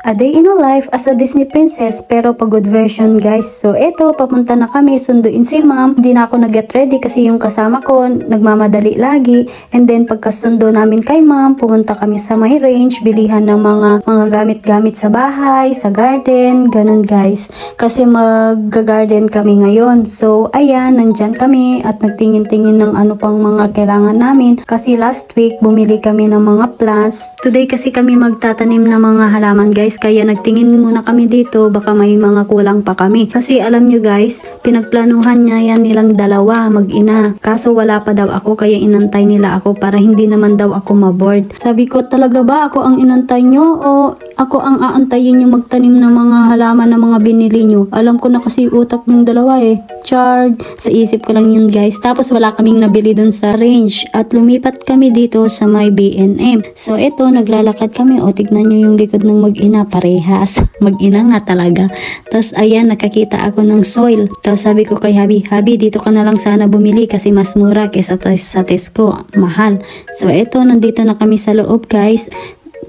A Day in a Life as a Disney Princess, pero pagod version guys. So eto, papunta na kami, sunduin si ma'am. Hindi na ako nag-get ready kasi yung kasama ko nagmamadali lagi. And then pagkasundo namin kay ma'am, pumunta kami sa may range, bilihan ng mga gamit-gamit sa bahay, sa garden, ganun guys. Kasi mag-garden kami ngayon. So ayan, nandyan kami at nagtingin-tingin ng ano pang mga kailangan namin. Kasi last week, bumili kami ng mga plants. Today kasi kami magtatanim ng mga halaman guys. Kaya nagtingin muna kami dito, baka may mga kulang pa kami. Kasi alam nyo guys, pinagplanuhan niya yan nilang dalawa, mag-ina. Kaso wala pa daw ako, kaya inantay nila ako para hindi naman daw ako maboard. Sabi ko, talaga ba ako ang inantay nyo o ako ang aantayin nyo magtanim ng mga halaman na mga binili nyo? Alam ko na kasi utak yung dalawa eh. Chard. Sa isip ko lang yun guys. Tapos wala kaming nabili dun sa range at lumipat kami dito sa may B&M. So eto, naglalakad kami. O tignan nyo yung likod ng mag-ina, parehas. Mag-ina nga talaga. Tapos ayan, nakakita ako ng soil. Tapos sabi ko kay Habi, dito ka na lang sana bumili kasi mas mura kesa sa Tesco. Mahal. So eto, nandito na kami sa loob guys.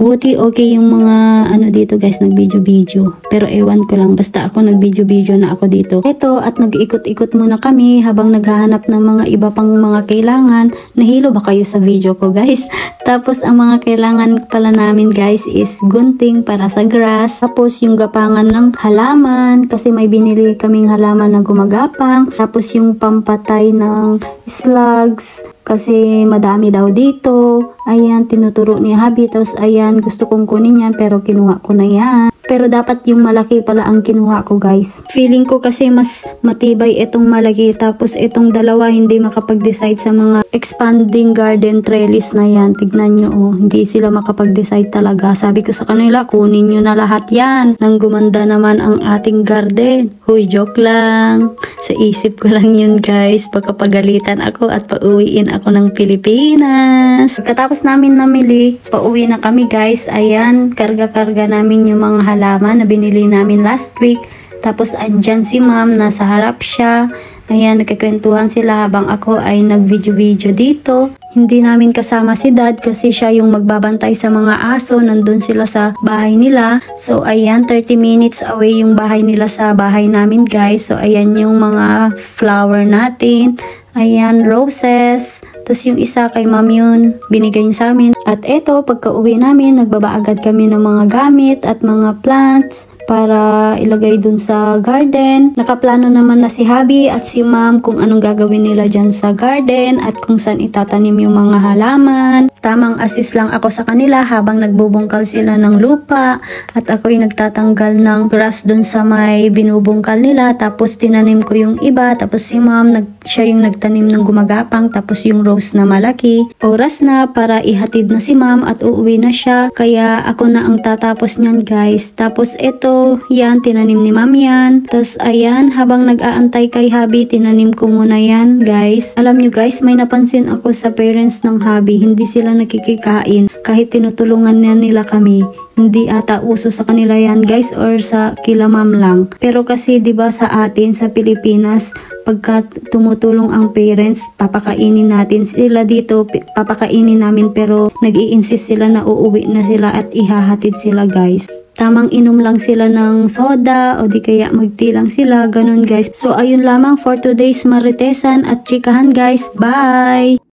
Buti okay yung mga ano dito guys, nag-video. Pero ewan ko lang, basta ako nag-video na ako dito. Ito, at nag-ikot-ikot muna kami habang naghahanap ng mga iba pang mga kailangan. Nahilo ba kayo sa video ko guys? Tapos ang mga kailangan pala namin guys is gunting para sa grass. Tapos yung gapangan ng halaman kasi may binili kaming halaman na gumagapang. Tapos yung pampatay ng slugs kasi madami daw dito. Ayan, tinuturo ni Habi. Tapos ayan, gusto kong kunin yan pero kinuha ko na yan. Pero dapat yung malaki pala ang kinuha ko guys. Feeling ko kasi mas matibay itong malaki. Tapos itong dalawa hindi makapag-decide sa mga expanding garden trellis na yan. Tignan nyo oh, hindi sila makapag-decide talaga. Sabi ko sa kanila, kunin nyo na lahat yan. Nang gumanda naman ang ating garden. Huy, joke lang. Sa isip ko lang yun guys. Baka pagalitan ako at pauwiin ako ng Pilipinas. Pagkatapos namin namili, pauwi na kami guys. Ayan, karga-karga namin yung mga halaman na binili namin last week. Tapos andyan si ma'am, nasa harap siya. Ayan, nagkikwentuhan sila habang ako ay nag-video dito. Hindi namin kasama si dad kasi siya yung magbabantay sa mga aso. Nandun sila sa bahay nila. So ayan, 30 minutes away yung bahay nila sa bahay namin guys. So ayan yung mga flower natin. Ayan, roses. Tapos yung isa kay ma'am yun, binigay sa amin. At eto, pagka uwi namin, nagbaba agad kami ng mga gamit at mga plants para ilagay dun sa garden. Nakaplano naman na si Habi at si ma'am kung anong gagawin nila dyan sa garden at kung saan itatanim yung mga halaman. Tamang assist lang ako sa kanila habang nagbubungkal sila ng lupa at ako'y nagtatanggal ng grass dun sa may binubungkal nila. Tapos tinanim ko yung iba. Tapos si ma'am, siya yung nagtanim ng gumagapang. Tapos yung rose na malaki. Oras na para ihatid na si ma'am at uuwi na siya. Kaya ako na ang tatapos niyan guys. Tapos ito, yan, tinanim ni ma'am yan. Tapos ayan, habang nag-aantay kay Habi, tinanim ko muna yan guys. Alam nyo guys, may napansin ako sa parents ng Habi. Hindi sila nakikikain kahit tinutulungan na nila kami. Hindi ata uso sa kanila yan guys or sa kila ma'am lang. Pero kasi 'di ba sa atin sa Pilipinas, pagka tumutulong ang parents, papakainin natin sila dito, papakainin namin pero nag-i-insist sila na uuwi na sila at ihahatid sila guys. Tamang inom lang sila ng soda o di kaya mag-tea lang sila, ganun guys. So ayun lamang for today's Maritesan at chikahan guys. Bye!